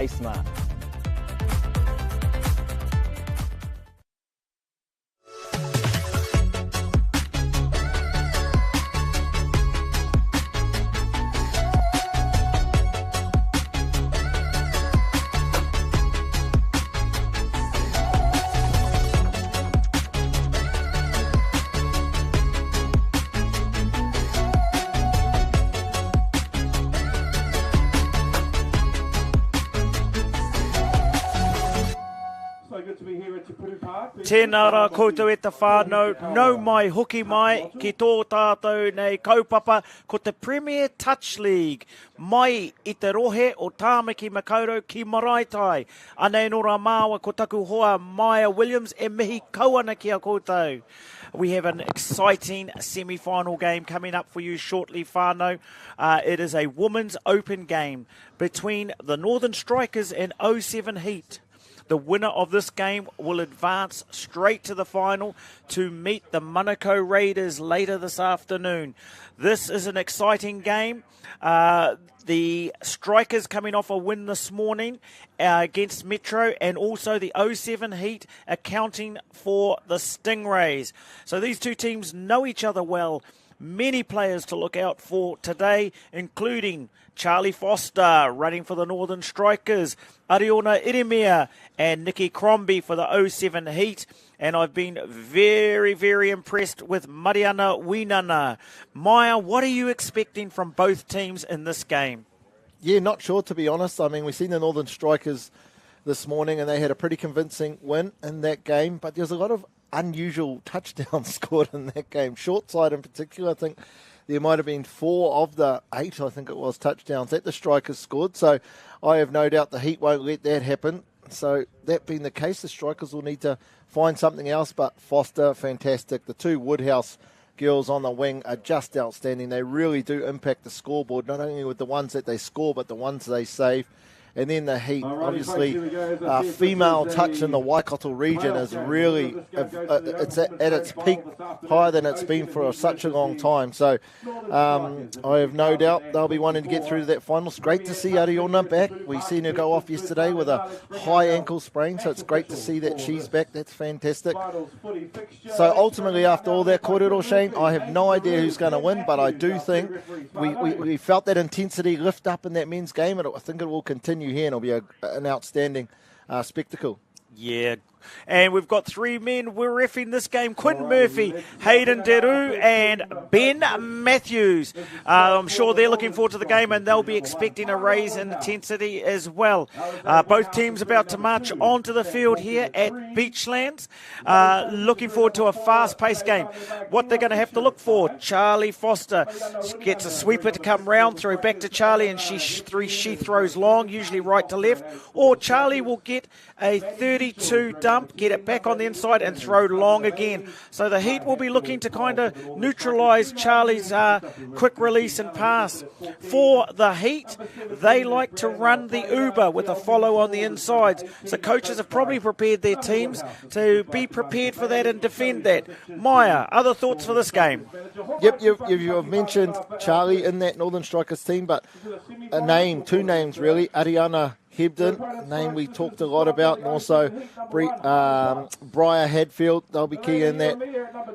Smart. Tēnā rā koutou e te whānau, nau mai hoki mai ki tō tātou nei kaupapa ko te Premier Touch League. Mai I te rohe o Tāmaki Makaurau ki Maraitai. Anei no rā māua ko taku hoa Maya Williams e mihi kauana ki a koutou. We have an exciting semi-final game coming up for you shortly, whānau. It is a women's open game between the Northern Strikers and 07 Heat. The winner of this game will advance straight to the final to meet the Manukau Raiders later this afternoon. This is an exciting game. The Strikers coming off a win this morning against Metro, and also the 07 Heat accounting for the Stingrays. So these two teams know each other well. Many players to look out for today, including Charlie Foster running for the Northern Strikers, Ariona Iremia and Nikki Crombie for the 07 Heat. And I've been very, very impressed with Mariana Winana. Maya, what are you expecting from both teams in this game? Yeah, not sure, to be honest. I mean, we've seen the Northern Strikers this morning and they had a pretty convincing win in that game, but there's a lot of unusual touchdowns scored in that game. Short side in particular, I think there might have been 4 of the 8, I think it was, touchdowns that the Strikers scored. So I have no doubt the Heat won't let that happen. So that being the case, the Strikers will need to find something else. But Foster, fantastic. The 2 Woodhouse girls on the wing are just outstanding. They really do impact the scoreboard, not only with the ones that they score, but the ones they save. And then the Heat, obviously, female touch in the Waikato region is really, it's at its peak, higher than it's been for such a long time. So I have no doubt they'll be wanting to get through to that final. It's great to see Ariona back. We seen her go off yesterday with a high ankle sprain, so it's great to see that she's back. That's fantastic. So ultimately, after all that kōrero, Shane, I have no idea who's going to win, but I do think we felt that intensity lift up in that men's game, and I think it will continue here, and it'll be an outstanding spectacle. Yeah. And we've got 3 men. We're reffing this game. Quinton Murphy, Hayden Deru and Ben Matthews. I'm sure they're looking forward to the game and they'll be expecting a raise in intensity as well. Both teams about to march onto the field here at Beachlands. Looking forward to a fast-paced game. What they're going to have to look for, Charlie Foster gets a sweeper to come round, throw back to Charlie, and she throws long, usually right to left. Or Charlie will get a 32 dump, get it back on the inside and throw long again. So the Heat will be looking to kind of neutralise Charlie's quick release and pass. For the Heat, they like to run the Uber with a follow on the insides. So coaches have probably prepared their teams to be prepared for that and defend that. Maya, other thoughts for this game? Yep, you've mentioned Charlie in that Northern Strikers team, but two names really, Ariana Hebden, a name we talked a lot about, and also Briar Hadfield. They'll be key in that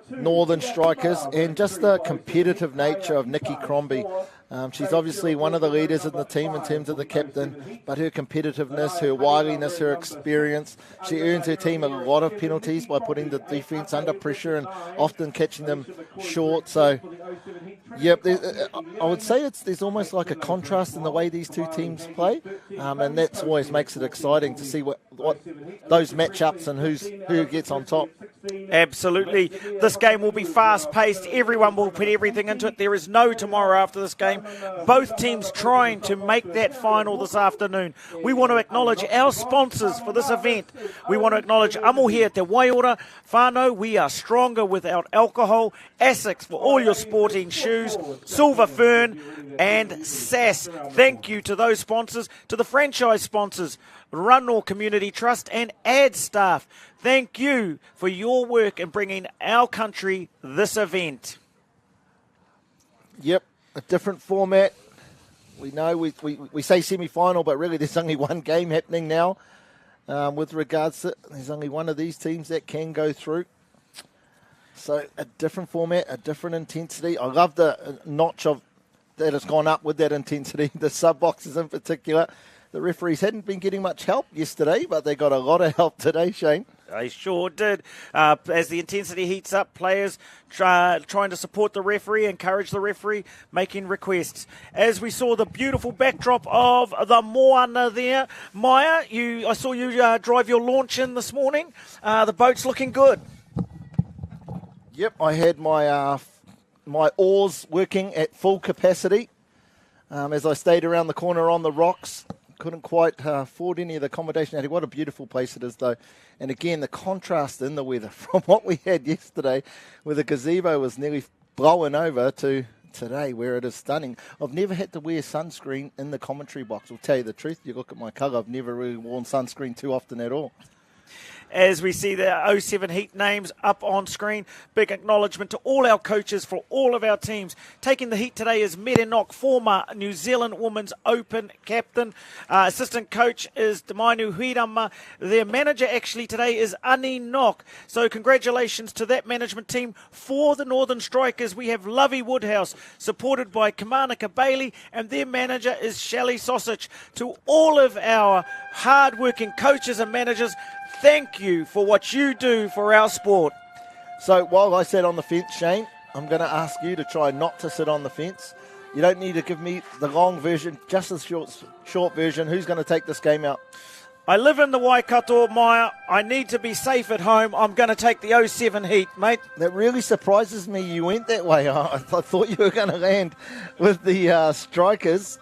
Northern Strikers, and just the competitive nature of Nikki Crombie. She's obviously one of the leaders in the team in terms of the captain, but her competitiveness, her wiliness, her experience, she earns her team a lot of penalties by putting the defence under pressure and often catching them short. So, yep, I would say there's almost like a contrast in the way these two teams play, and that always makes it exciting to see what those matchups and who gets on top. Absolutely. This game will be fast-paced. Everyone will put everything into it. There is no tomorrow after this game. Both teams trying to make that final this afternoon. We want to acknowledge our sponsors for this event. We want to acknowledge Amohia Te Waiora Whānau. We are stronger without alcohol. Asics for all your sporting shoes. Silver Fern and SAS. Thank you to those sponsors, to the franchise sponsors, Runor Community Trust and ad staff. Thank you for your work in bringing our country this event. Yep, a different format, We know we say semi-final, but really there's only one game happening now. With regards to, there's only one of these teams that can go through. So a different format, a different intensity. I love the notch of that has gone up with that intensity. The sub-boxes in particular. The referees hadn't been getting much help yesterday, but they got a lot of help today, Shane. They sure did. As the intensity heats up, players trying to support the referee, encourage the referee, making requests. As we saw the beautiful backdrop of the Moana there, Maya, I saw you drive your launch in this morning. The boat's looking good. Yep, I had my oars working at full capacity as I stayed around the corner on the rocks. Couldn't quite afford any of the accommodation. What a beautiful place it is, though. And again, the contrast in the weather from what we had yesterday, where the gazebo was nearly blowing over, to today, where it is stunning. I've never had to wear sunscreen in the commentary box. I'll tell you the truth. You look at my colour, I've never really worn sunscreen too often at all. As we see the 07 Heat names up on screen, big acknowledgement to all our coaches for all of our teams. Taking the Heat today is Merenok, former New Zealand Women's Open captain. Assistant coach is Demainu Huirama. Their manager actually today is Ani Nock. So congratulations to that management team. For the Northern Strikers, we have Lovey Woodhouse, supported by Kamanaka Bailey, and their manager is Shelley Sausage. To all of our hard-working coaches and managers, thank you for what you do for our sport. So while I sat on the fence, Shane, I'm going to ask you to try not to sit on the fence. You don't need to give me the long version, just the short version. Who's going to take this game out? I live in the Waikato, Maya. I need to be safe at home. I'm going to take the 07 Heat, mate. That really surprises me you went that way. I thought you were going to land with the Strikers.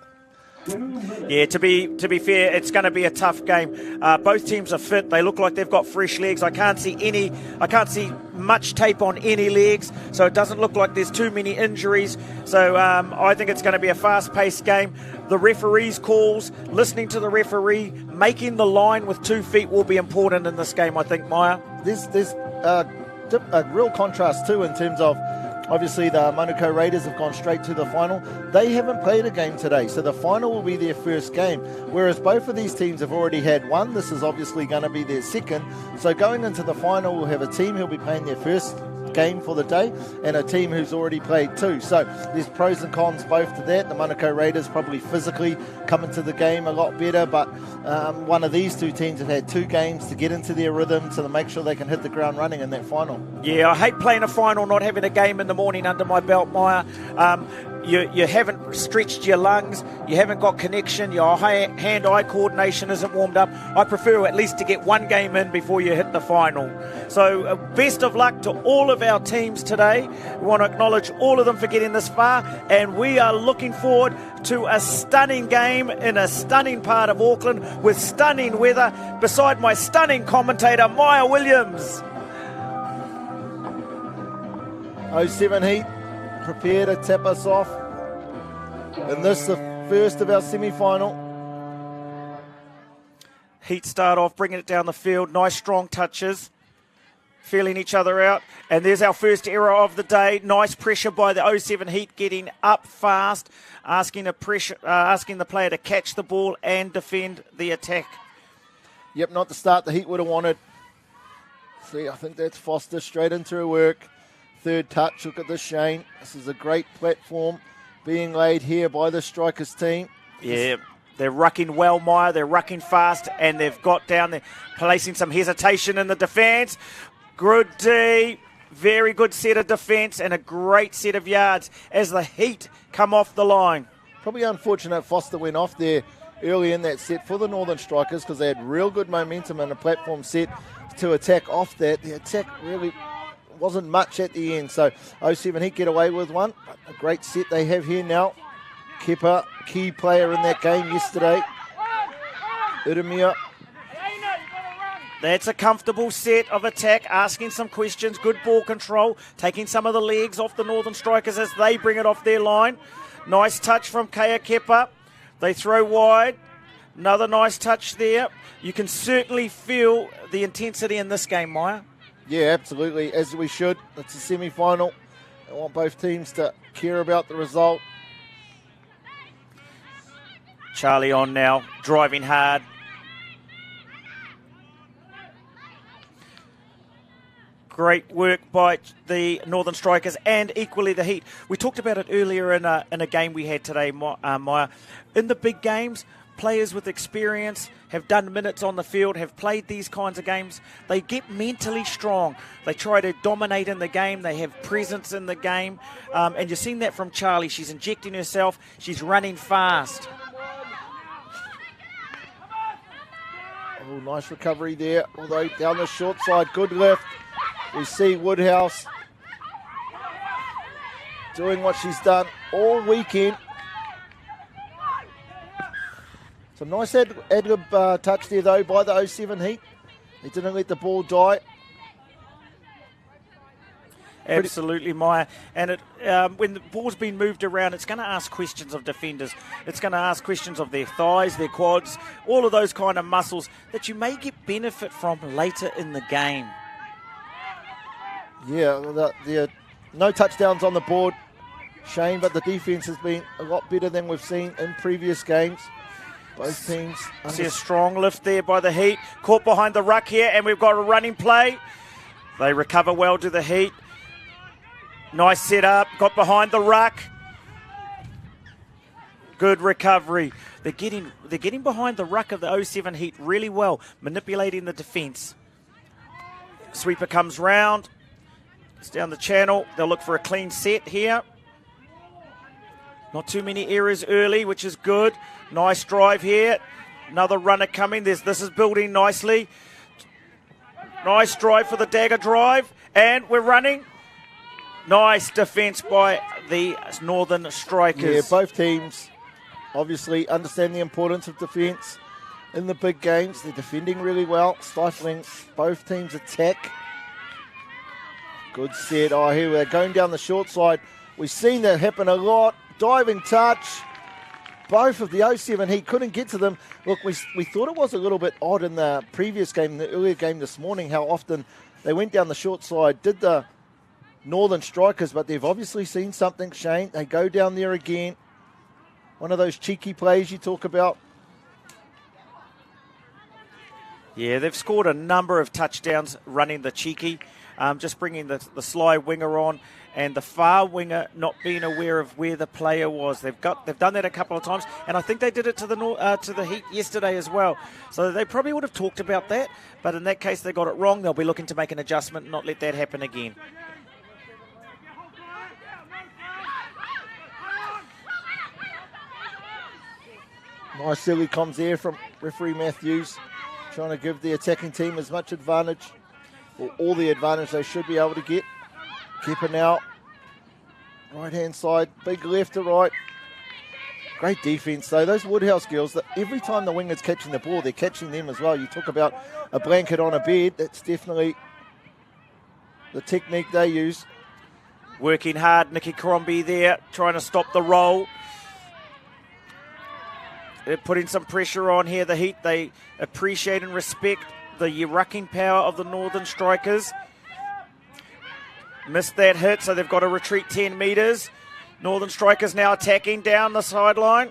Yeah, to be fair, it's going to be a tough game. Both teams are fit. They look like they've got fresh legs. I can't see much tape on any legs, so it doesn't look like there's too many injuries. So I think it's going to be a fast-paced game. The referee's calls, listening to the referee, making the line with 2 feet will be important in this game, I think, Maya. There's a real contrast too in terms of, obviously, the Manukau Raiders have gone straight to the final. They haven't played a game today, so the final will be their first game, whereas both of these teams have already had one. This is obviously going to be their second. So going into the final, we'll have a team who'll be playing their first game for the day and a team who's already played 2. So there's pros and cons both to that. The Manukau Raiders probably physically come into the game a lot better, but one of these 2 teams have had 2 games to get into their rhythm to make sure they can hit the ground running in that final. Yeah, I hate playing a final, not having a game in the morning under my belt, Maya. You haven't stretched your lungs, you haven't got connection, your hand-eye coordination isn't warmed up. I prefer at least to get 1 game in before you hit the final. So best of luck to all of our teams today. We want to acknowledge all of them for getting this far, and we are looking forward to a stunning game in a stunning part of Auckland with stunning weather beside my stunning commentator, Maya Williams. 07 Heat prepare to tip us off in this, the first of our semi-final. Heat start off, bringing it down the field. Nice strong touches, feeling each other out. And there's our first error of the day. Nice pressure by the 07 Heat, getting up fast, asking the player to catch the ball and defend the attack. Yep, not the start the Heat would have wanted. See, I think that's Foster straight into her work. Third touch, look at this, Shane. This is a great platform being laid here by the Strikers team. Yeah, they're rucking well, Maya. They're rucking fast, and they've got down there, placing some hesitation in the defence. Good D, very good set of defence, and a great set of yards as the Heat come off the line. Probably unfortunate Foster went off there early in that set for the Northern Strikers because they had real good momentum and a platform set to attack off that. The attack really wasn't much at the end, so 07 Heat get away with one. A great set they have here now. Kepa, key player in that game yesterday. Urumia. That's a comfortable set of attack, asking some questions, good ball control, taking some of the legs off the Northern Strikers as they bring it off their line. Nice touch from Kea Kepa. They throw wide. Another nice touch there. You can certainly feel the intensity in this game, Maya. Yeah, absolutely, as we should. It's a semi-final. I want both teams to care about the result. Charlie on now, driving hard. Great work by the Northern Strikers and equally the Heat. We talked about it earlier in a game we had today, Maya. In the big games, players with experience have done minutes on the field, have played these kinds of games. They get mentally strong. They try to dominate in the game. They have presence in the game. And you've seen that from Charlie. She's injecting herself. She's running fast. Oh, nice recovery there. Although down the short side, good lift. We see Woodhouse doing what she's done all weekend. Some nice ad-lib touch there, though, by the 07 Heat. They didn't let the ball die. Absolutely, Maya. And when the ball's been moved around, it's going to ask questions of defenders. It's going to ask questions of their thighs, their quads, all of those kind of muscles that you may get benefit from later in the game. Yeah, no touchdowns on the board, Shane, but the defence has been a lot better than we've seen in previous games. Both teams. See a strong lift there by the Heat. Caught behind the ruck here, and we've got a running play. They recover well to the Heat. Nice setup. Got behind the ruck. Good recovery. They're getting behind the ruck of the 07 Heat really well, manipulating the defence. Sweeper comes round. It's down the channel. They'll look for a clean set here. Not too many errors early, which is good. Nice drive here. Another runner coming. This is building nicely. Nice drive for the dagger drive. And we're running. Nice defence by the Northern Strikers. Yeah, both teams obviously understand the importance of defence in the big games. They're defending really well, stifling both teams' attack. Good set. Oh, here we're going down the short side. We've seen that happen a lot. Diving touch. Both of the 07 Heat couldn't get to them. Look, we thought it was a little bit odd in the previous game, the earlier game this morning, how often they went down the short side, did the Northern Strikers, but they've obviously seen something, Shane. They go down there again. One of those cheeky plays you talk about. Yeah, they've scored a number of touchdowns running the cheeky. Just bringing the sly winger on and the far winger not being aware of where the player was. They've done that a couple of times, and I think they did it to the Heat yesterday as well. So they probably would have talked about that, but in that case they got it wrong. They'll be looking to make an adjustment and not let that happen again. Nice silly comms there from referee Matthews, trying to give the attacking team as much advantage, or all the advantage they should be able to get. Keeper now, right-hand side, big left to right. Great defence, though. Those Woodhouse girls, every time the winger's catching the ball, they're catching them as well. You talk about a blanket on a bed, that's definitely the technique they use. Working hard, Nikki Crombie there, trying to stop the roll. They're putting some pressure on here, the Heat. They appreciate and respect the rucking power of the Northern Strikers. Missed that hit, so they've got to retreat 10 metres. Northern Strikers now attacking down the sideline.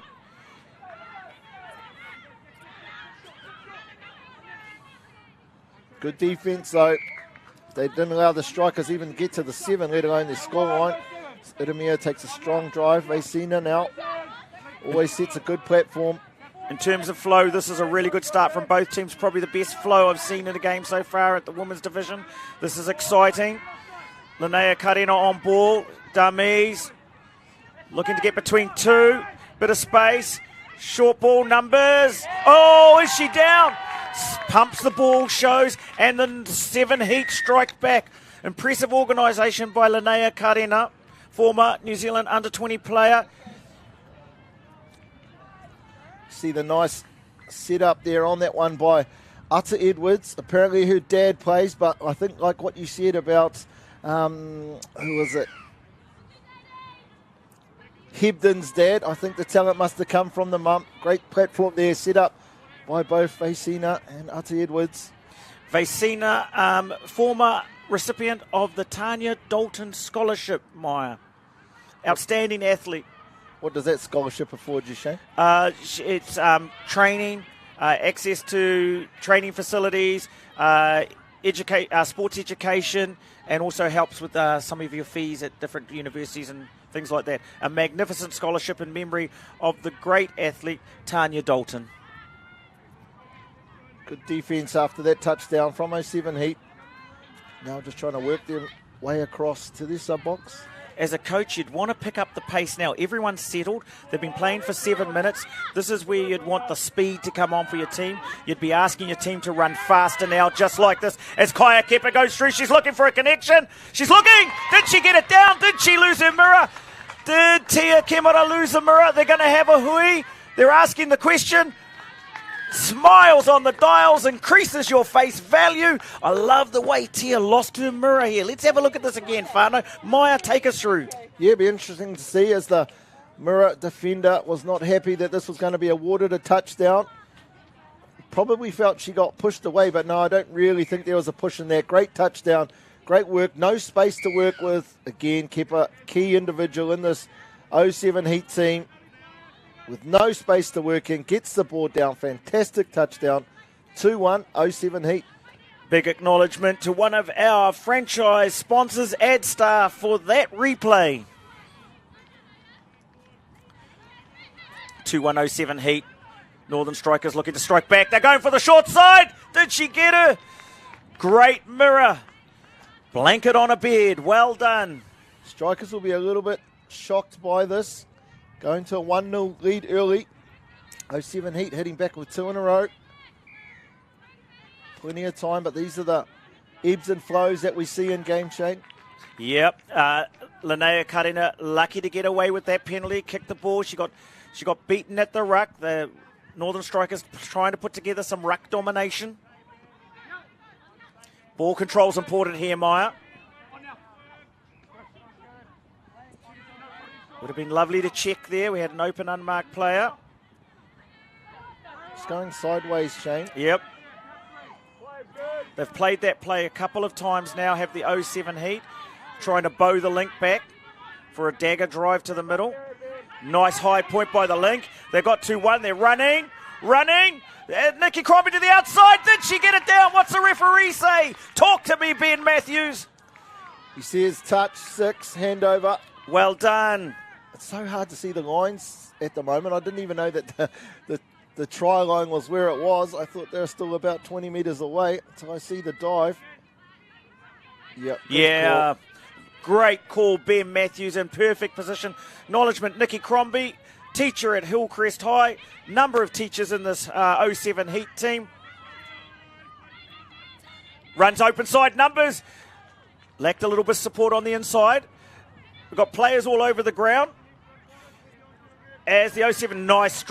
Good defence, though. They didn't allow the Strikers even get to the 7, let alone their scoreline. Idemir takes a strong drive. Vecina now always sets a good platform. In terms of flow, this is a really good start from both teams. Probably the best flow I've seen in a game so far at the women's division. This is exciting. Linnea Karina on ball. Damies looking to get between two. Bit of space. Short ball numbers. Oh, is she down? Pumps the ball, shows, and the 7 Heat strike back. Impressive organisation by Linnea Karina, former New Zealand under-20 player. See the nice setup there on that one by Utta Edwards. Apparently her dad plays, but I think like what you said about, who was it? Hebden's dad. I think the talent must have come from the mum. Great platform there, set up by both Vecina and Utta Edwards. Vecina, former recipient of the Tanya Dalton Scholarship, Maya. Outstanding athlete. What does that scholarship afford you, Shane? It's training, access to training facilities, sports education, and also helps with some of your fees at different universities and things like that. A magnificent scholarship in memory of the great athlete Tanya Dalton. Good defence after that touchdown from 07 Heat. Now just trying to work their way across to this sub-box. As a coach, you'd want to pick up the pace now. Everyone's settled. They've been playing for 7 minutes. This is where you'd want the speed to come on for your team. You'd be asking your team to run faster now, just like this. As Kaya Kepa goes through, she's looking for a connection. She's looking. Did she get it down? Did she lose her mirror? Did Tia Kemara lose the mirror? They're going to have a hui. They're asking the question. Smiles on the dials, increases your face value. I love the way Tia lost her mirror here. Let's have a look at this again, Whānau. Maya, take us through. Yeah, it'd be interesting to see as the mirror defender was not happy that this was going to be awarded a touchdown. Probably felt she got pushed away, but no, I don't really think there was a push in there. Great touchdown, great work, no space to work with. Again, Kepa, key individual in this 07 Heat team. With no space to work in, gets the ball down. Fantastic touchdown. 2-1, 07 Heat. Big acknowledgement to one of our franchise sponsors, AdStar, for that replay. 2-1, 07 Heat. Northern Strikers looking to strike back. They're going for the short side. Did she get her? Great mirror. Blanket on a bed. Well done. Strikers will be a little bit shocked by this. Going to a 1-0 lead early. 07 Heat heading back with 2 in a row. Plenty of time, but these are the ebbs and flows that we see in game, Shane. Yep. Linnea Karina lucky to get away with that penalty. Kicked the ball. She got beaten at the ruck. The Northern Strikers trying to put together some ruck domination. Ball control's important here, Maya. Would have been lovely to check there. We had an open, unmarked player. It's going sideways, Shane. Yep. They've played that play a couple of times now, have the 07 Heat. Trying to bow the link back for a dagger drive to the middle. Nice high point by the link. They've got 2-1. They're running. Nikki Crombie to the outside. Did she get it down? What's the referee say? Talk to me, Ben Matthews. He says touch, 6, handover. Well done. It's so hard to see the lines at the moment. I didn't even know that the try line was where it was. I thought they were still about 20 metres away until I see the dive. Yep. Yeah. Great call, Ben Matthews, in perfect position. Acknowledgement, Nikki Crombie, teacher at Hillcrest High. Number of teachers in this 07 Heat team. Runs open side numbers. Lacked a little bit of support on the inside. We've got players all over the ground. As the 07, nice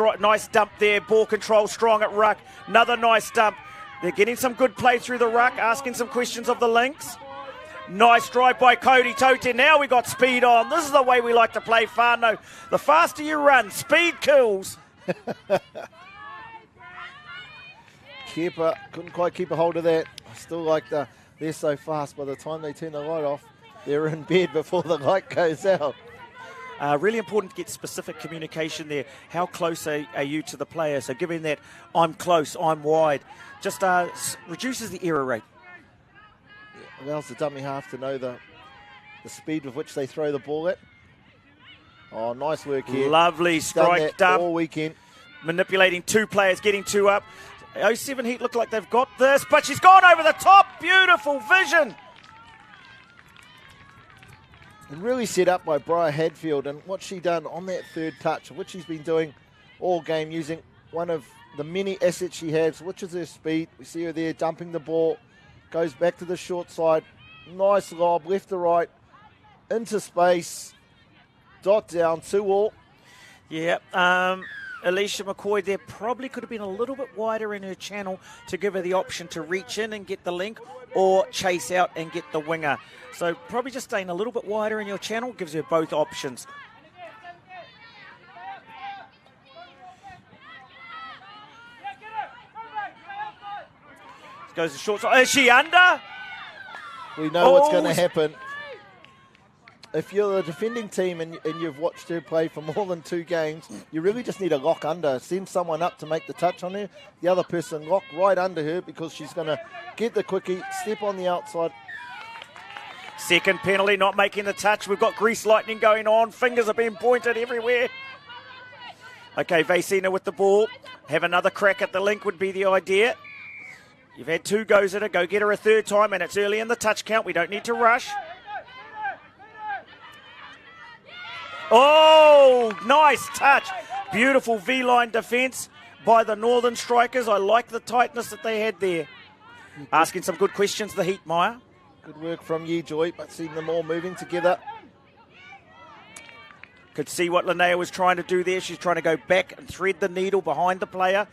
dump there. Ball control strong at ruck. Another nice dump. They're getting some good play through the ruck, asking some questions of the links. Nice drive by Cody Tote. Now we got speed on. This is the way we like to play, Whānau. The faster you run, speed kills. Kepa couldn't quite keep a hold of that. I still like they're so fast. By the time they turn the light off, they're in bed before the light goes out. Really important to get specific communication there. How close are you to the player? So giving that, I'm close, I'm wide, just reduces the error rate. It allows the dummy half to know the speed with which they throw the ball at. Oh, nice work here. Lovely strike dump. All weekend. Manipulating 2 players, getting 2 up. 07 Heat look like they've got this, but she's gone over the top. Beautiful vision. And really set up by Briar Hadfield, and what she done on that third touch, which she's been doing all game, using one of the many assets she has, which is her speed. We see her there dumping the ball, goes back to the short side, nice lob, left to right, into space, dot down, 2-all. Yeah, Alicia McCoy there probably could have been a little bit wider in her channel to give her the option to reach in and get the link or chase out and get the winger. So probably just staying a little bit wider in your channel gives her both options. Goes to short side. Is she under? We know what's going to happen. if you're the defending team and you've watched her play for more than 2 games, you really just need to lock under. Send someone up to make the touch on her. The other person lock right under her because she's going to get the quickie, step on the outside. Second penalty, not making the touch. We've got grease lightning going on. Fingers are being pointed everywhere. Okay, Vasina with the ball. Have another crack at the link would be the idea. You've had 2 goes at it. Go get her a 3rd time, and it's early in the touch count. We don't need to rush. Oh, nice touch. Beautiful V-line defence by the Northern Strikers. I like the tightness that they had there. Asking some good questions, the Heat, Maya. Good work from you, Joy, but seeing them all moving together. Could see what Linnea was trying to do there. She's trying to go back and thread the needle behind the player.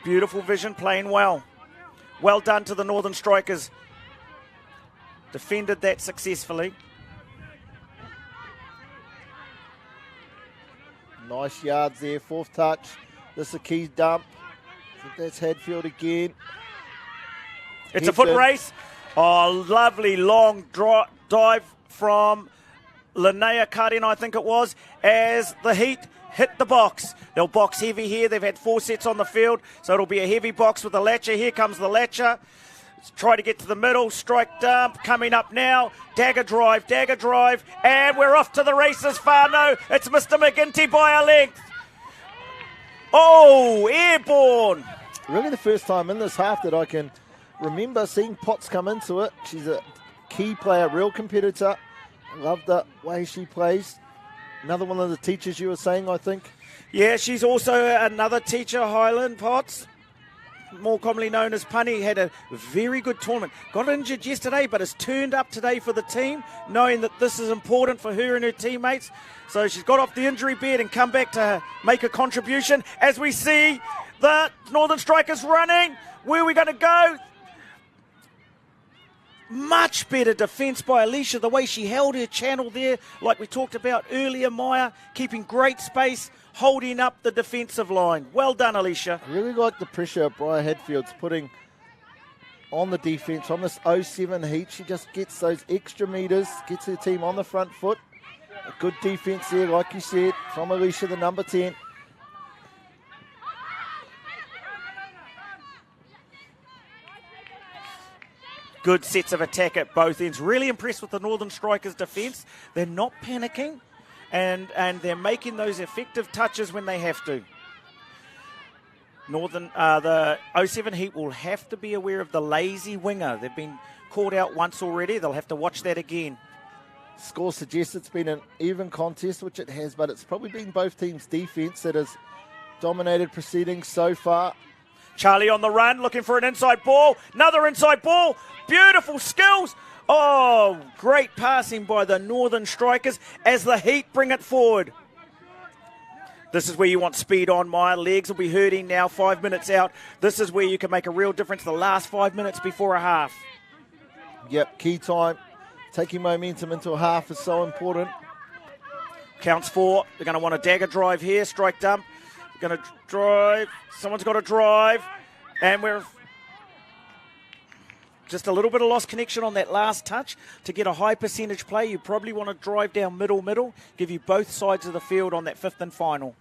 Beautiful vision, playing well. Well done to the Northern Strikers. Defended that successfully. Nice yards there, 4th touch. This is a key dump. I think that's Hadfield again. It's a foot race. Oh, lovely long dive from Linnea Karin, I think it was, as the Heat hit the box. They'll box heavy here. They've had 4 sets on the field, so it'll be a heavy box with the latcher. Here comes the latcher. Try to get to the middle. Strike dump coming up now. Dagger drive, and we're off to the races. Whānau. It's Mr. McGinty by a length. Oh, airborne. Really the first time in this half that I can remember seeing Potts come into it. She's a key player, real competitor. Love the way she plays. Another one of the teachers you were saying, I think. Yeah, she's also another teacher, Highland Potts, more commonly known as Punny. Had a very good tournament. Got injured yesterday, but has turned up today for the team, knowing that this is important for her and her teammates. So she's got off the injury bed and come back to make a contribution. As we see the Northern Strikers running, where are we going to go? Much better defence by Alicia, the way she held her channel there, like we talked about earlier, Maya, keeping great space, holding up the defensive line. Well done, Alicia. I really like the pressure Briar Hadfield's putting on the defence on this 07 Heat. She just gets those extra metres, gets her team on the front foot. A good defence there, like you said, from Alicia, the number 10. Good sets of attack at both ends. Really impressed with the Northern Strikers' defence. They're not panicking, and they're making those effective touches when they have to. The 07 Heat will have to be aware of the lazy winger. They've been caught out once already. They'll have to watch that again. Score suggests it's been an even contest, which it has, but it's probably been both teams' defence that has dominated proceedings so far. Charlie on the run, looking for an inside ball. Another inside ball. Beautiful skills. Oh, great passing by the Northern Strikers as the Heat bring it forward. This is where you want speed on, Maya. Legs will be hurting now, 5 minutes out. This is where you can make a real difference the last 5 minutes before a half. Yep, key time. Taking momentum into a half is so important. Counts 4. They're going to want a dagger drive here, strike dump. Going to drive. Someone's got to drive. And we're just a little bit of lost connection on that last touch. To get a high percentage play, you probably want to drive down middle. Give you both sides of the field on that 5th and final.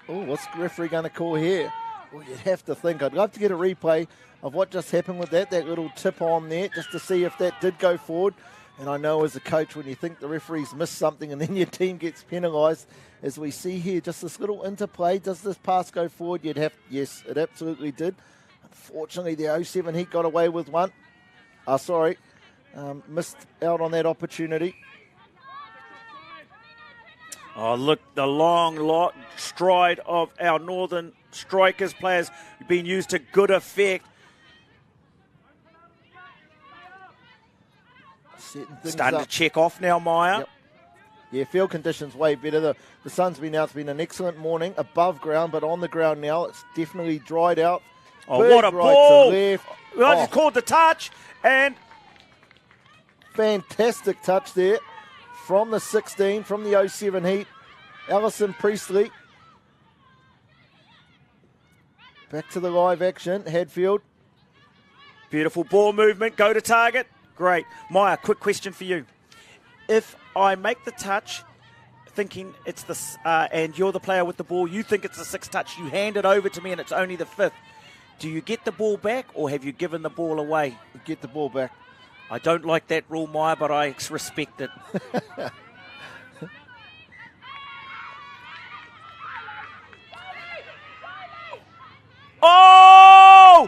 Oh, what's the referee going to call here? Well, you'd have to think. I'd love to get a replay of what just happened with that little tip on there, just to see if that did go forward. And I know as a coach, when you think the referee's missed something and then your team gets penalised, as we see here, just this little interplay, does this pass go forward? Yes, it absolutely did. Unfortunately, the 07 Heat got away with one. Missed out on that opportunity. Oh, look, the long stride of our Northern Strikers players being used to good effect. Starting to check off now, Maya. Yep. Yeah, field conditions way better. The sun's been out. It's been an excellent morning above ground, but on the ground now, it's definitely dried out. Oh, what a ball! I just called the touch, and fantastic touch there from the 16, from the 07 Heat. Alison Priestley. Back to the live action. Hadfield. Beautiful ball movement. Go to target. Great. Maya, quick question for you. if I make the touch thinking it's the and you're the player with the ball, you think it's the 6th touch, you hand it over to me and it's only the 5th. Do you get the ball back or have you given the ball away? Get the ball back. I don't like that rule, Maya, but I respect it. Oh!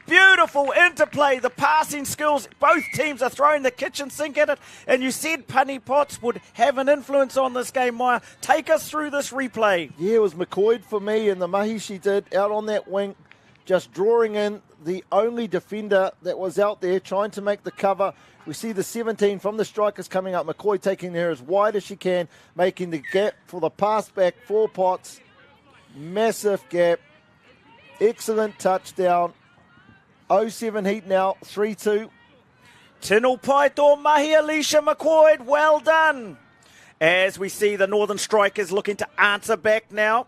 Beautiful interplay, the passing skills. Both teams are throwing the kitchen sink at it. And you said Punny Potts would have an influence on this game, Maya. Take us through this replay. Yeah, it was McCoy for me, and the mahi she did out on that wing, just drawing in the only defender that was out there trying to make the cover. We see the 17 from the strikers coming up. McCoy taking her as wide as she can, making the gap for the pass back for Potts. Massive gap. Excellent touchdown. 07 Heat now, 3-2. Tino Paito Mahi Alicia McCoy, well done. As we see the Northern Strikers looking to answer back now.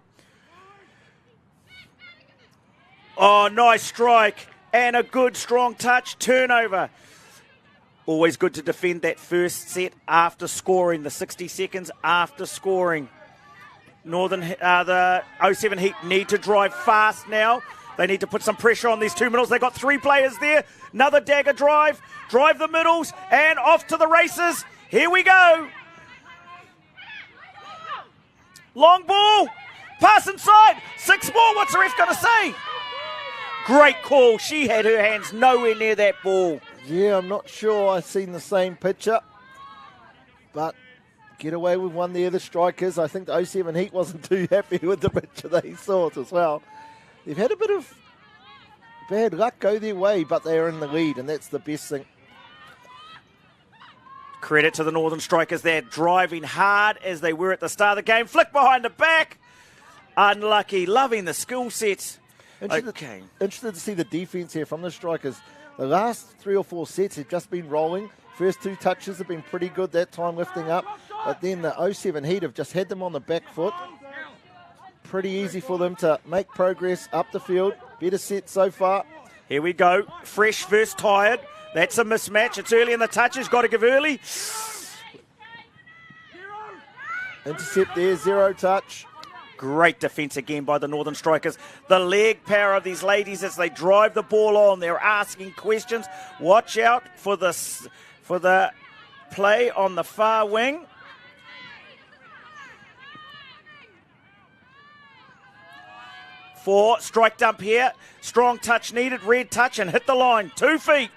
Oh, nice strike and a good strong touch. Turnover. Always good to defend that first set after scoring, the 60 seconds after scoring. The 07 Heat need to drive fast now. They need to put some pressure on these 2 middles. They've got 3 players there. Another dagger drive. Drive the middles and off to the races. Here we go. Long ball. Pass inside. 6 more. What's the ref going to say? Great call. She had her hands nowhere near that ball. Yeah, I'm not sure I've seen the same picture. But get away with one there, the strikers. I think the 07 Heat wasn't too happy with the picture they saw as well. They've had a bit of bad luck go their way, but they're in the lead, and that's the best thing. Credit to the Northern Strikers. They're driving hard as they were at the start of the game. Flick behind the back. Unlucky. Loving the skill sets. Interested to see the defence here from the Strikers. The last 3 or 4 sets have just been rolling. First 2 touches have been pretty good that time, lifting up. But then the 07 Heat have just had them on the back foot. Pretty easy for them to make progress up the field. Better set so far. Here we go. Fresh versus tired. That's a mismatch. It's early in the touches. Got to give early. Intercept there, 0 touch. Great defence again by the Northern Strikers. The leg power of these ladies as they drive the ball on. They're asking questions. Watch out for the play on the far wing. For strike dump here. Strong touch needed. Red touch and hit the line. 2 feet.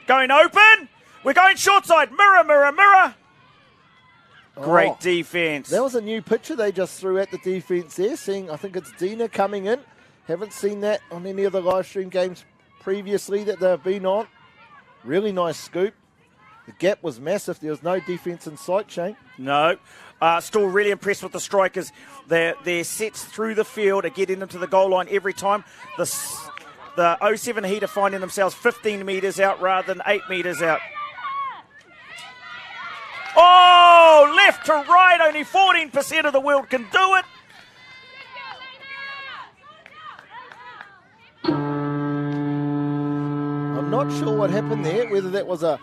Going open. We're going short side. Mirror, mirror, mirror. Great defence. That was a new picture they just threw at the defence there. Seeing, I think it's Dina coming in. Haven't seen that on any of the live stream games previously that they've been on. Really nice scoop. The gap was massive. There was no defence in sight, Shane. No. Still really impressed with the Strikers. Their sets through the field are getting them to the goal line every time. The 07 Heat are finding themselves 15 metres out rather than 8 metres out. Oh, left to right. Only 14% of the world can do it. I'm not sure what happened there, whether that was a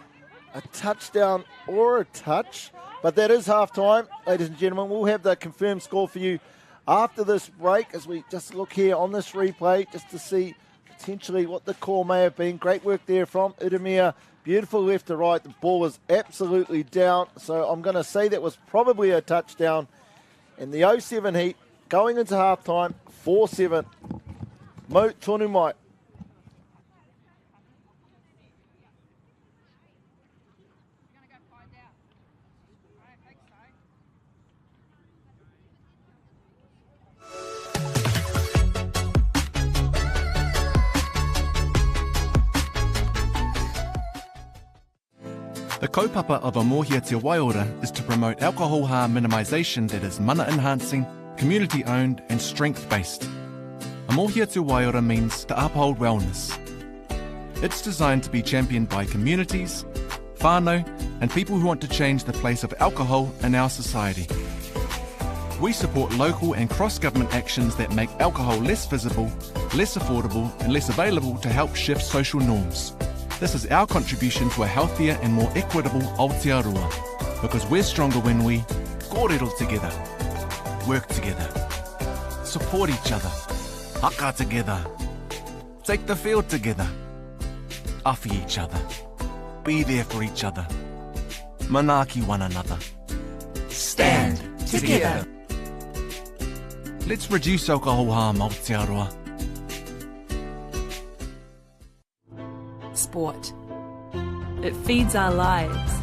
touchdown or a touch. But that is half-time, ladies and gentlemen. We'll have the confirmed score for you after this break as we just look here on this replay just to see potentially what the call may have been. Great work there from Idemir. Beautiful left to right. The ball was absolutely down. So I'm going to say that was probably a touchdown. And the 07 Heat going into halftime, 4-7. Mo tonu mai. The kaupapa of a Mōhia Te Waiora is to promote alcohol harm minimisation that is mana enhancing, community owned and strength based. A Mōhia Te Waiora means to uphold wellness. It's designed to be championed by communities, whānau and people who want to change the place of alcohol in our society. We support local and cross-government actions that make alcohol less visible, less affordable and less available to help shift social norms. This is our contribution to a healthier and more equitable Aotearoa, because we're stronger when we kōrero together, work together, support each other, haka together, take the field together, awhi each other, be there for each other, manaaki one another, stand together. Let's reduce alcohol harm, Aotearoa. Sport. It feeds our lives,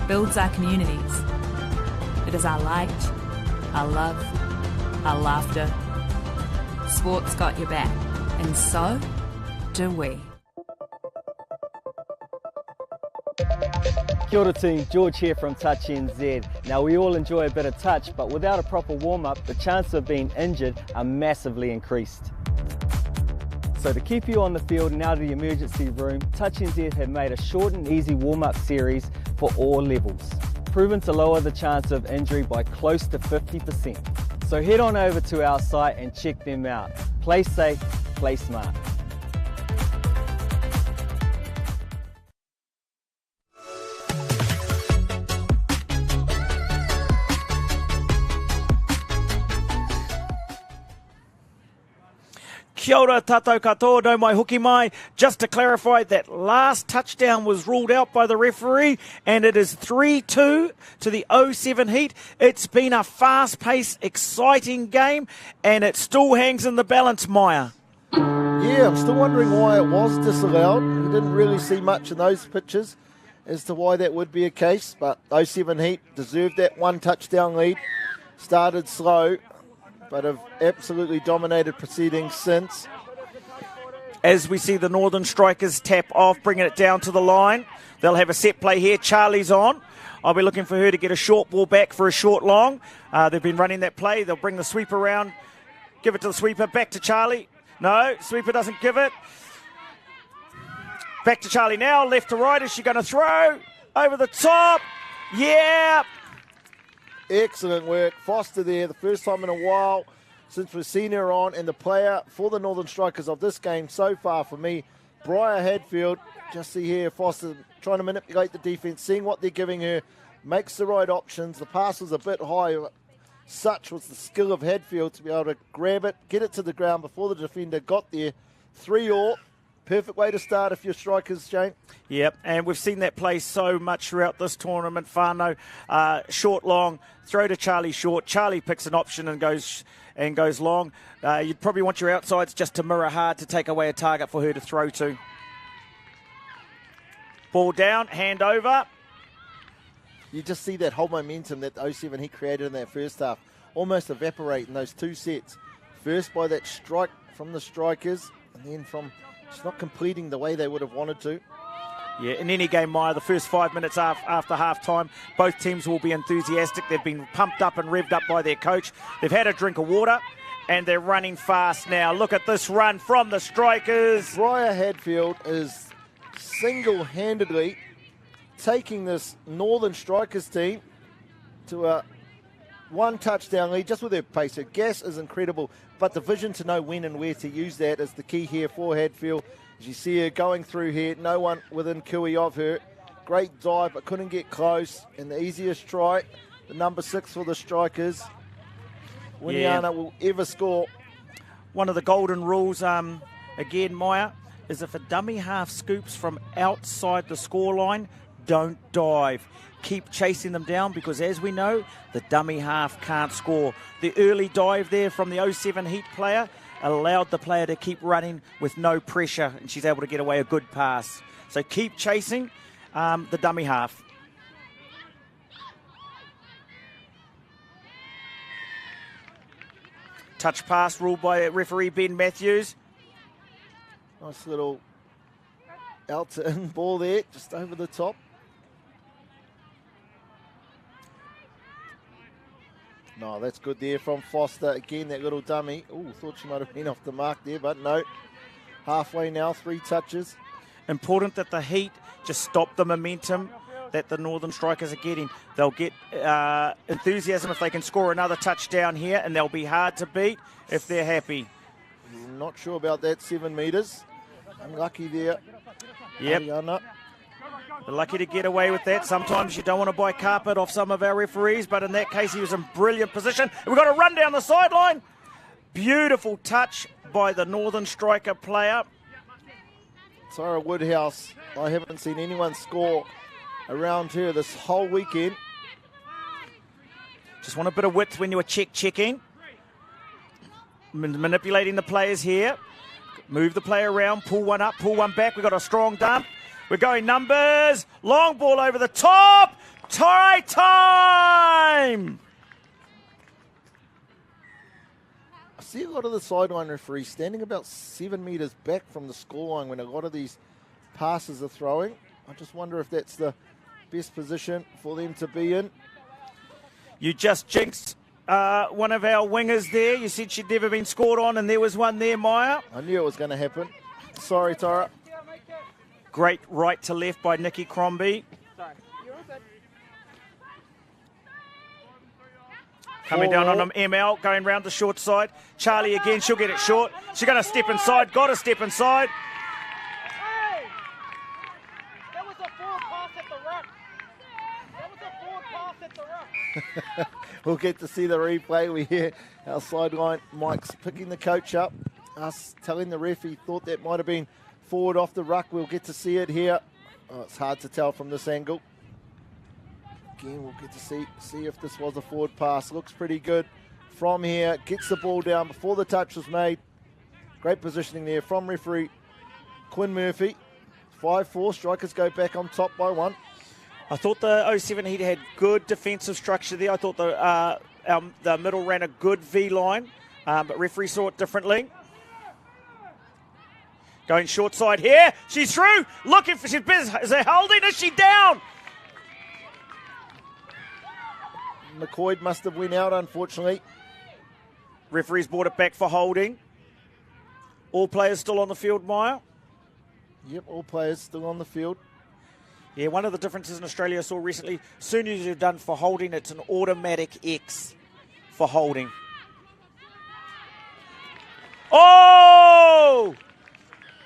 builds our communities. It is our light, our love, our laughter. Sport's got your back, and so do we. Kia ora team, George here from Touch NZ. Now we all enjoy a bit of touch, but without a proper warm-up, the chances of being injured are massively increased. So to keep you on the field and out of the emergency room, Touch NZ have made a short and easy warm-up series for all levels, proven to lower the chance of injury by close to 50%. So head on over to our site and check them out. Play safe, play smart. Kia ora tātou katoa, no mai hoki mai. Just to clarify, that last touchdown was ruled out by the referee, and it is 3-2 to the 07 Heat. It's been a fast-paced, exciting game, and it still hangs in the balance, Maya. Yeah, I'm still wondering why it was disallowed. We didn't really see much in those pictures as to why that would be a case, but 07 Heat deserved that one touchdown lead. Started slow, but have absolutely dominated proceedings since. As we see the Northern Strikers tap off, bringing it down to the line. They'll have a set play here. Charlie's on. I'll be looking for her to get a short ball back for a short long. They've been running that play. They'll bring the sweeper around. Give it to the sweeper. Back to Charlie. No, sweeper doesn't give it. Back to Charlie now. Left to right. Is she going to throw? Over the top. Yeah. Excellent work. Foster there, the first time in a while since we've seen her on. And the player for the Northern Strikers of this game so far for me, Briar Hadfield. Just see here, Foster trying to manipulate the defence, seeing what they're giving her, makes the right options. The pass was a bit high. Such was the skill of Hadfield to be able to grab it, get it to the ground before the defender got there. 3-all. Perfect way to start if you're Strikers, Jane. Yep, and we've seen that play so much throughout this tournament. Whānau, short, long, throw to Charlie short. Charlie picks an option and goes long. You'd probably want your outsides just to mirror hard to take away a target for her to throw to. Ball down, hand over. You just see that whole momentum that the 07 Heat created in that first half almost evaporate in those two sets. First by that strike from the Strikers, and then from just not completing the way they would have wanted to. Yeah, in any game, Maya, the first 5 minutes after half-time, both teams will be enthusiastic. They've been pumped up and revved up by their coach. They've had a drink of water, and they're running fast now. Look at this run from the Strikers. Briar Hadfield is single-handedly taking this Northern Strikers team to a one touchdown lead just with her pace. Her gas is incredible, but the vision to know when and where to use that is the key here for Hadfield. As you see her going through here, no one within cooey of her. Great dive, but couldn't get close. And the easiest try, the number 6 for the Strikers. Winiana will ever score. One of the golden rules, again, Maya, is if a dummy half scoops from outside the scoreline, don't dive. Keep chasing them down because, as we know, the dummy half can't score. The early dive there from the 07 Heat player allowed the player to keep running with no pressure, and she's able to get away a good pass. So keep chasing the dummy half. Touch pass ruled by referee Ben Matthews. Nice little out to in ball there, just over the top. No, that's good there from Foster. Again, that little dummy. Ooh, thought she might have been off the mark there, but no. Halfway now, 3 touches. Important that the Heat just stop the momentum that the Northern Strikers are getting. They'll get enthusiasm if they can score another touchdown here, and they'll be hard to beat if they're happy. Not sure about that, 7 metres. Unlucky there. Yep. Ariana. They're lucky to get away with that. Sometimes you don't want to buy carpet off some of our referees, but in that case, he was in brilliant position. And we've got a run down the sideline. Beautiful touch by the Northern striker player. Tara Woodhouse, I haven't seen anyone score around her this whole weekend. Just want a bit of width when you were checking. Manipulating the players here. Move the player around, pull one up, pull one back. We've got a strong dump. We're going numbers. Long ball over the top. Tie time! I see a lot of the sideline referees standing about 7 metres back from the scoreline when a lot of these passes are throwing. I just wonder if that's the best position for them to be in. You just jinxed one of our wingers there. You said she'd never been scored on, and there was one there, Maya. I knew it was going to happen. Sorry, Tara. Great right to left by Nikki Crombie. Coming down on him, ML, going round the short side. Charlie again, she'll get it short. She's going to step inside, got to step inside. Hey! That was a forward pass at the ruck. That was a forward pass at the ruck. We'll get to see the replay. We hear our sideline Mike's picking the coach up. Us telling the ref he thought that might have been forward off the ruck. We'll get to see it here. Oh, it's hard to tell from this angle. Again, we'll get to see if this was a forward pass. Looks pretty good from here. Gets the ball down before the touch was made. Great positioning there from referee Quinn Murphy. 5-4. Strikers go back on top by 1. I thought the 07 Heat had good defensive structure there. I thought the middle ran a good V line, but referee saw it differently. Going short side here. She's through. Looking for, is it holding? Is she down? McCoy must have went out, unfortunately. Referee's brought it back for holding. All players still on the field, Maya? Yep, all players still on the field. Yeah, one of the differences in Australia I saw recently, as soon as you're done for holding, it's an automatic X for holding. Oh!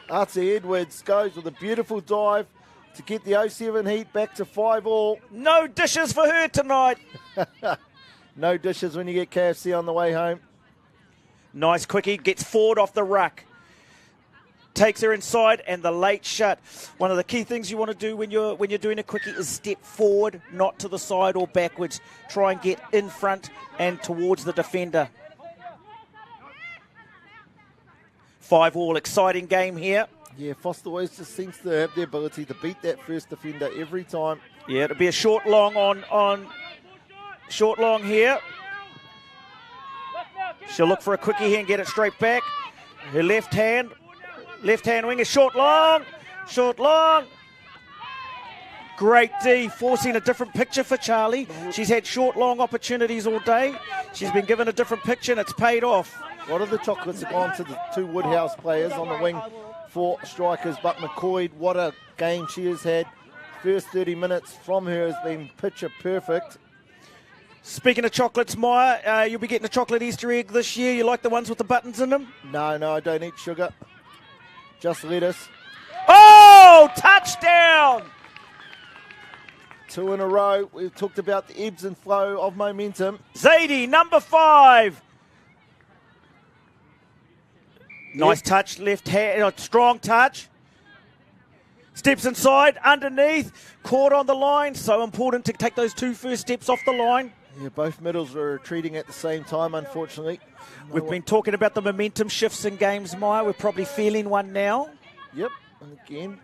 Artie Edwards goes with a beautiful dive to get the 07 Heat back to 5-all. No dishes for her tonight. No dishes when you get KFC on the way home. Nice quickie, gets forward off the ruck. Takes her inside and the late shut. One of the key things you want to do when you're doing a quickie is step forward, not to the side or backwards. Try and get in front and towards the defender. 5-all, exciting game here. Yeah, Foster always just seems to have the ability to beat that first defender every time. Yeah, it'll be a short long on short long here. She'll look for a quickie here and get it straight back. Her left hand winger, short long. Great D, forcing a different picture for Charlie. She's had short long opportunities all day. She's been given a different picture and it's paid off. A lot of the chocolates have gone to the 2 Woodhouse players on the wing for strikers, but McCoy, what a game she has had. First 30 minutes from her has been picture perfect. Speaking of chocolates, Maya, you'll be getting a chocolate Easter egg this year. You like the ones with the buttons in them? No, I don't eat sugar. Just lettuce. Oh, touchdown! 2 in a row. We've talked about the ebbs and flow of momentum. Zadie, number 5. Nice touch, left hand, strong touch. Steps inside, underneath, caught on the line. So important to take those 2 first steps off the line. Yeah, both middles were retreating at the same time, unfortunately. We've been talking about the momentum shifts in games, Maya. We're probably feeling one now. Yep, and again,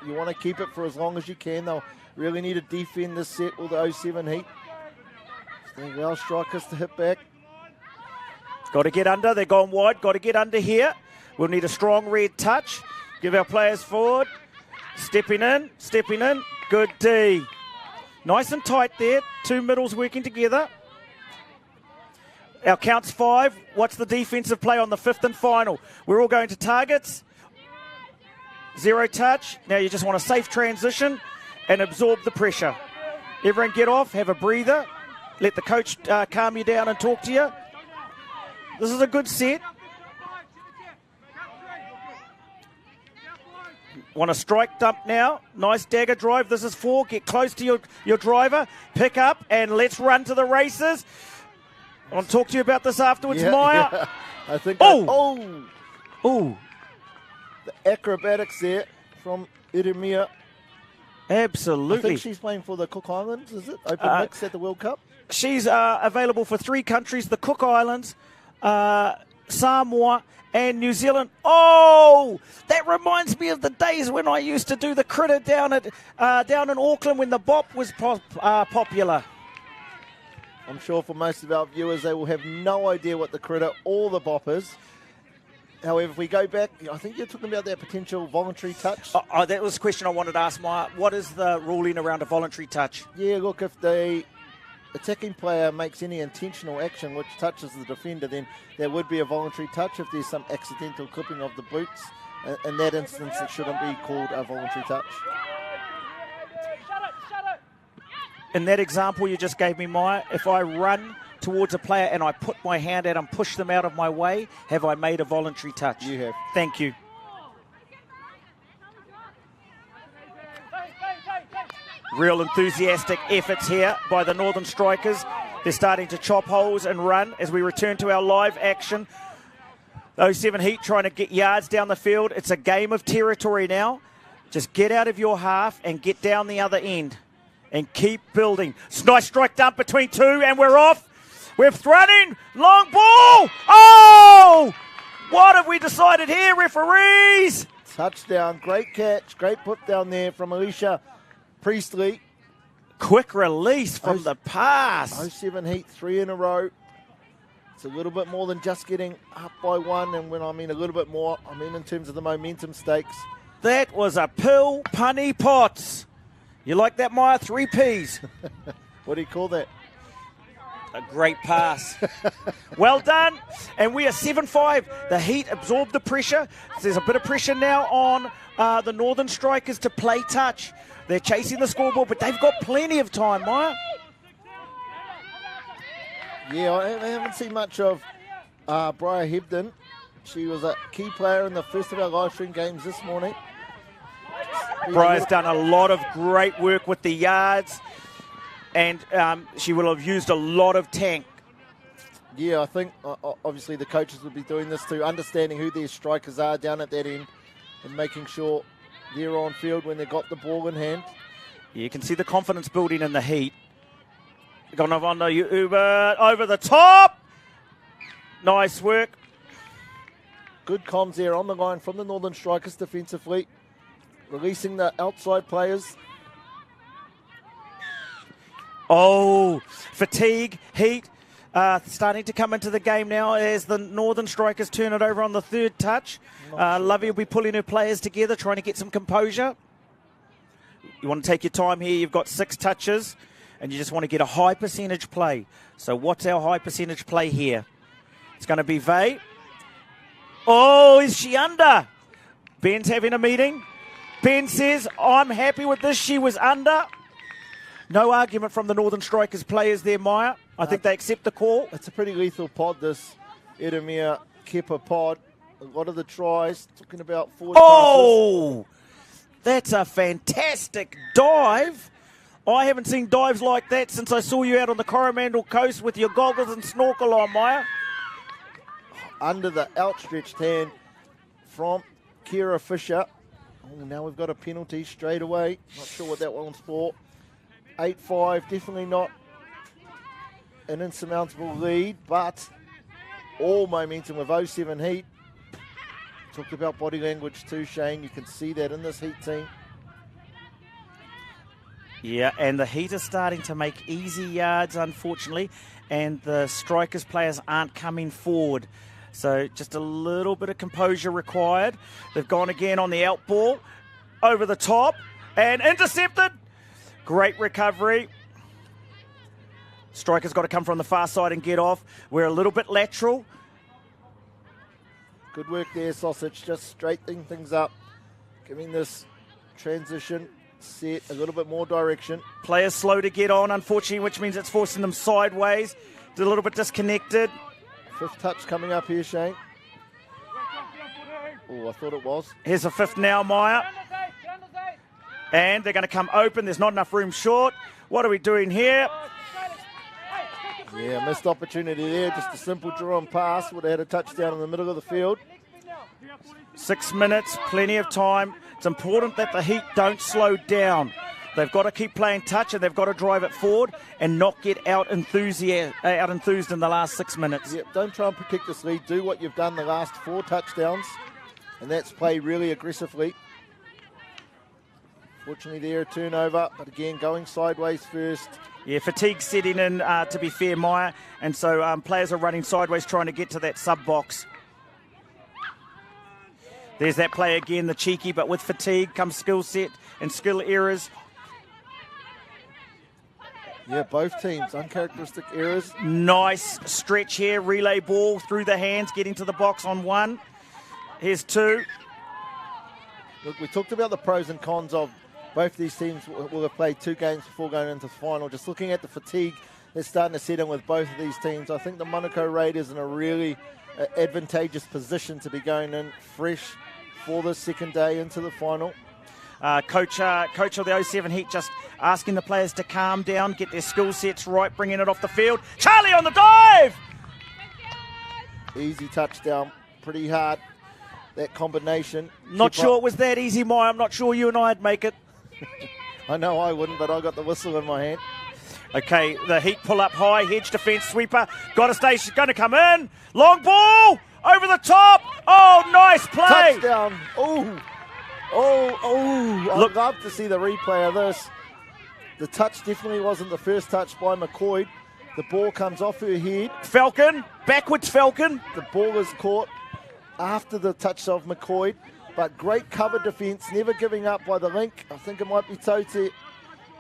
you want to keep it for as long as you can. They'll really need to defend this set with the 07 Heat. Staying well, strikers to hit back. Got to get under. They're going wide. Got to get under here. We'll need a strong red touch. Give our players forward. Stepping in. Good D. Nice and tight there. 2 middles working together. Our count's 5. What's the defensive play on the 5th and final? We're all going to targets. 0 touch. Now you just want a safe transition and absorb the pressure. Everyone get off. Have a breather. Let the coach calm you down and talk to you. This is a good set. Want a strike dump now. Nice dagger drive. This is 4. Get close to your driver. Pick up and let's run to the races. I'll talk to you about this afterwards, Maya. Yeah. I think. Oh! The acrobatics there from Iremia. Absolutely. I think she's playing for the Cook Islands, is it? Open mix at the World Cup? She's available for 3 countries, the Cook Islands, Samoa, and New Zealand. Oh, that reminds me of the days when I used to do the critter down in Auckland when the bop was popular. I'm sure for most of our viewers, they will have no idea what the critter or the bop is. However, if we go back, I think you're talking about that potential voluntary touch. Oh, that was a question I wanted to ask, Maya. What is the ruling around a voluntary touch? Yeah, look, if the attacking player makes any intentional action which touches the defender, then there would be a voluntary touch. If there's some accidental clipping of the boots, in that instance, it shouldn't be called a voluntary touch. In that example you just gave me, Maya, if I run towards a player and I put my hand out and push them out of my way, have I made a voluntary touch? You have. Thank you. Real enthusiastic efforts here by the Northern Strikers. They're starting to chop holes and run as we return to our live action. 07 Heat trying to get yards down the field. It's a game of territory now. Just get out of your half and get down the other end and keep building. Nice strike dump between 2 and we're off. We're thrown long ball. Oh! What have we decided here, referees? Touchdown, great catch, great put down there from Alicia Priestley. Quick release from the pass. 07 Heat, 3 in a row. It's a little bit more than just getting up by 1, and when I mean a little bit more, I mean in terms of the momentum stakes. That was a pill punny pots. You like that, Maya? 3 Ps. What do you call that? A great pass. Well done. And we are 7-5. The Heat absorbed the pressure. There's a bit of pressure now on the Northern Strikers to play touch. They're chasing the scoreboard, but they've got plenty of time, Maya. Yeah, I haven't seen much of Briar Hebden. She was a key player in the first of our live stream games this morning. Briar's done a lot of great work with the yards, and she will have used a lot of tank. Yeah, I think obviously the coaches will be doing this too, understanding who their strikers are down at that end and making sure they're on field when they've got the ball in hand. Yeah, you can see the confidence building in the Heat. Gone over the top. Nice work. Good comms there on the line from the Northern Strikers defensively, releasing the outside players. Oh, fatigue, Heat, starting to come into the game now as the Northern Strikers turn it over on the 3rd touch. Lovey will be pulling her players together, trying to get some composure. You want to take your time here. You've got 6 touches, and you just want to get a high percentage play. So what's our high percentage play here? It's going to be Vey. Oh, is she under? Ben's having a meeting. Ben says, I'm happy with this. She was under. No argument from the Northern Strikers players there, Maya. I think they accept the call. It's a pretty lethal pod, this Edemir Kepa pod. A lot of the tries, talking about forward passes. That's a fantastic dive. I haven't seen dives like that since I saw you out on the Coromandel Coast with your goggles and snorkel on, Maya. Under the outstretched hand from Kira Fisher. Oh, now we've got a penalty straight away. Not sure what that one's for. 8-5, definitely not an insurmountable lead, but all momentum with 07 Heat. Talked about body language too, Shane. You can see that in this Heat team. Yeah, and the Heat are starting to make easy yards, unfortunately, and the Strikers players aren't coming forward. So just a little bit of composure required. They've gone again on the out ball, over the top, and intercepted. Great recovery. Strikers got to come from the far side and get off. We're a little bit lateral. Good work there, Sausage, just straightening things up, giving this transition set a little bit more direction. Players slow to get on, unfortunately, which means it's forcing them sideways. They're a little bit disconnected. 5th touch coming up here, Shane. Oh, I thought it was. Here's a 5th now, Maya. And they're going to come open. There's not enough room short. What are we doing here? Yeah, missed opportunity there. Just a simple draw and pass. Would have had a touchdown in the middle of the field. 6 minutes, plenty of time. It's important that the Heat don't slow down. They've got to keep playing touch and they've got to drive it forward and not get out enthused in the last 6 minutes. Yep, don't try and protect this lead. Do what you've done the last 4 touchdowns, and that's play really aggressively. Fortunately there, a turnover, but again, going sideways first. Yeah, fatigue setting in, to be fair, Maya, and so players are running sideways trying to get to that sub-box. There's that play again, the cheeky, but with fatigue comes skill set and skill errors. Yeah, both teams, uncharacteristic errors. Nice stretch here, relay ball through the hands, getting to the box on 1. Here's 2. Look, we talked about the pros and cons of both these teams will have played 2 games before going into the final. Just looking at the fatigue that's starting to set in with both of these teams, I think the Manukau Raiders in a really advantageous position to be going in fresh for the second day into the final. Coach of the 07 Heat just asking the players to calm down, get their skill sets right, bringing it off the field. Charlie on the dive! Easy touchdown, pretty hard, that combination. Not sure it was that easy, Maya. I'm not sure you and I'd make it. I know I wouldn't, but I got the whistle in my hand. Okay, the Heat pull up high, hedge defence, sweeper. Got to stay, she's going to come in. Long ball, over the top. Oh, nice play. Touchdown. I'd love to see the replay of this. The touch definitely wasn't the first touch by McCoy. The ball comes off her head. Falcon, backwards Falcon. The ball is caught after the touch of McCoy. But great cover defence, never giving up by the link. I think it might be Tote.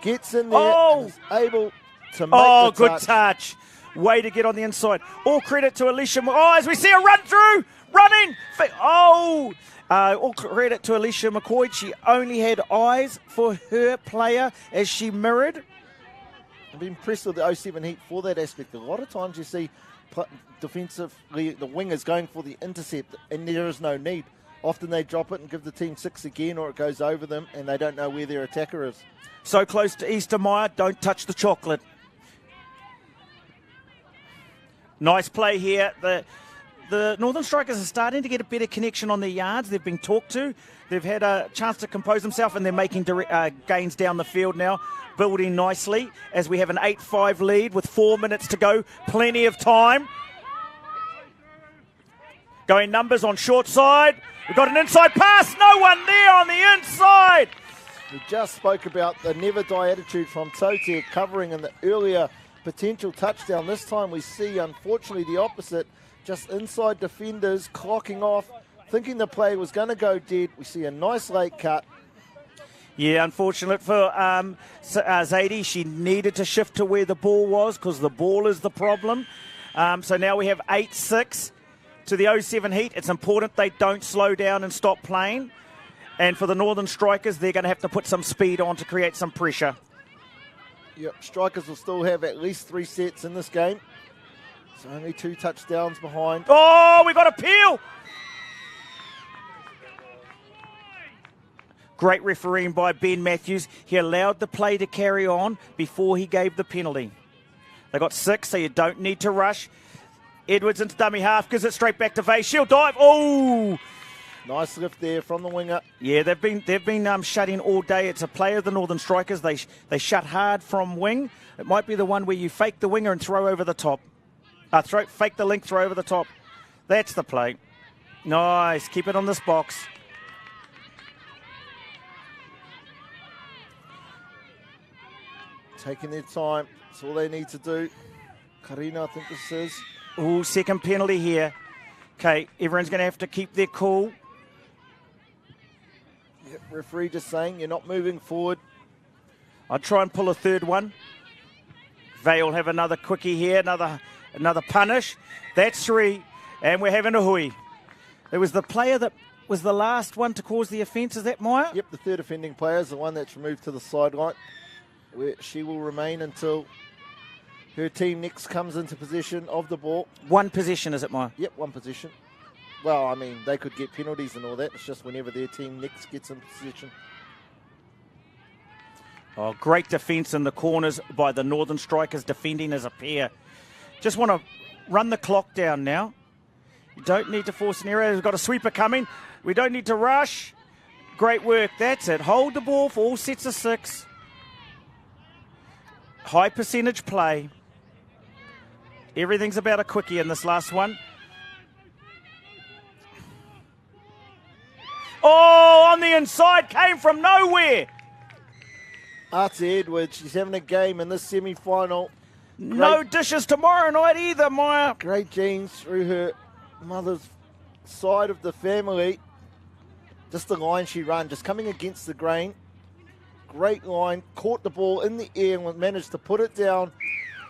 Gets in there and is able to make the good touch. Way to get on the inside. All credit to Alicia. As we see a run through. Running. All credit to Alicia McCoy. She only had eyes for her player as she mirrored. I've been impressed with the 07 Heat for that aspect. A lot of times you see defensively the wingers going for the intercept and there is no need. Often they drop it and give the team 6 again, or it goes over them and they don't know where their attacker is. So close to Easter, Maya. Don't touch the chocolate. Nice play here. The Northern Strikers are starting to get a better connection on their yards. They've been talked to. They've had a chance to compose themselves and they're making gains down the field now, building nicely as we have an 8-5 lead with 4 minutes to go. Plenty of time. Going numbers on short side. We've got an inside pass. No one there on the inside. We just spoke about the never die attitude from Tote covering in the earlier potential touchdown. This time we see, unfortunately, the opposite. Just inside defenders clocking off, thinking the play was going to go dead. We see a nice late cut. Yeah, unfortunate for Zadie. She needed to shift to where the ball was because the ball is the problem. So now we have 8-6 to the 07 Heat. It's important they don't slow down and stop playing. And for the Northern Strikers, they're going to have to put some speed on to create some pressure. Yep, Strikers will still have at least 3 sets in this game. So only 2 touchdowns behind. Oh, we got a peel. Great refereeing by Ben Matthews. He allowed the play to carry on before he gave the penalty. They got 6, so you don't need to rush. Edwards into dummy half, gives it straight back to Vase. She'll dive. Oh! Nice lift there from the winger. Yeah, they've been shutting all day. It's a play of the Northern Strikers. They shut hard from wing. It might be the one where you fake the winger and throw over the top. Fake the link, throw over the top. That's the play. Nice. Keep it on this box. Taking their time. That's all they need to do. Karina, I think this is. Ooh, second penalty here. Okay, everyone's going to have to keep their cool. Yep, referee just saying you're not moving forward. I'll try and pull a third one. Vale will have another quickie here, another punish. That's 3, and we're having a hui. It was the player that was the last one to cause the offence. Is that Maya? Yep, the third offending player is the one that's removed to the sideline, where she will remain until her team next comes into possession of the ball. One possession, is it, Maya? Yep, one possession. Well, I mean, they could get penalties and all that. It's just whenever their team next gets in possession. Oh, great defence in the corners by the Northern Strikers, defending as a pair. Just want to run the clock down now. You don't need to force an error. We've got a sweeper coming. We don't need to rush. Great work. That's it. Hold the ball for all sets of 6. High percentage play. Everything's about a quickie in this last one. Oh, on the inside, came from nowhere. Artie Edwards, she's having a game in this semi-final. No dishes tomorrow night either, Maya. Great genes through her mother's side of the family. Just the line she ran, just coming against the grain. Great line, caught the ball in the air and managed to put it down.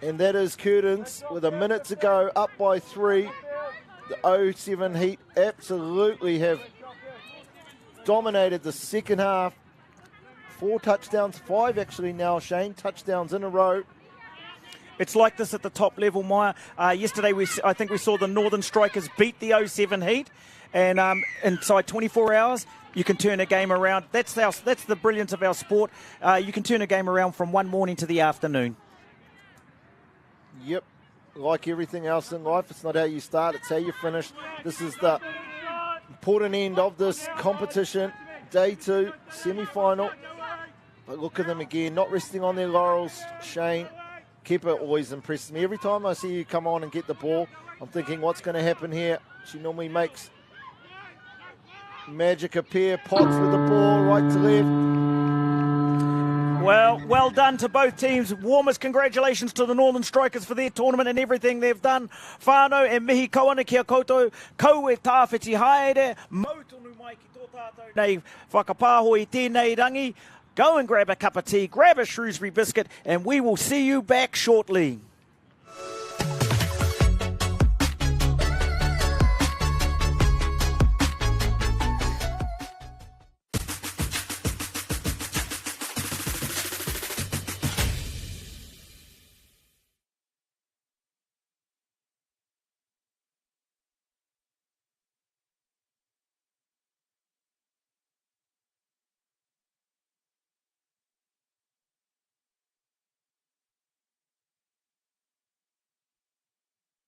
And that is Curtins with a minute to go, up by 3. The 07 Heat absolutely have dominated the second half. 4 touchdowns, 5 actually now, Shane, touchdowns in a row. It's like this at the top level, Maya. Yesterday, I think we saw the Northern Strikers beat the 07 Heat, and inside 24 hours, you can turn a game around. That's the brilliance of our sport. You can turn a game around from one morning to the afternoon. Yep, like everything else in life, it's not how you start, it's how you finish. This is the important end of this competition, day 2, semi-final. But look at them again, not resting on their laurels, Shane. Kepper always impresses me. Every time I see you come on and get the ball, I'm thinking, what's going to happen here? She normally makes magic appear, pots with the ball, right to left. Well done to both teams. Warmest congratulations to the Northern Strikers for their tournament and everything they've done. Whānau e mihi kawana kia koutou. Kau e tāwhiti haere. Mautonu mai ki tō tātou nei whakapāho i tēnei rangi. Go and grab a cup of tea, grab a Shrewsbury biscuit, and we will see you back shortly.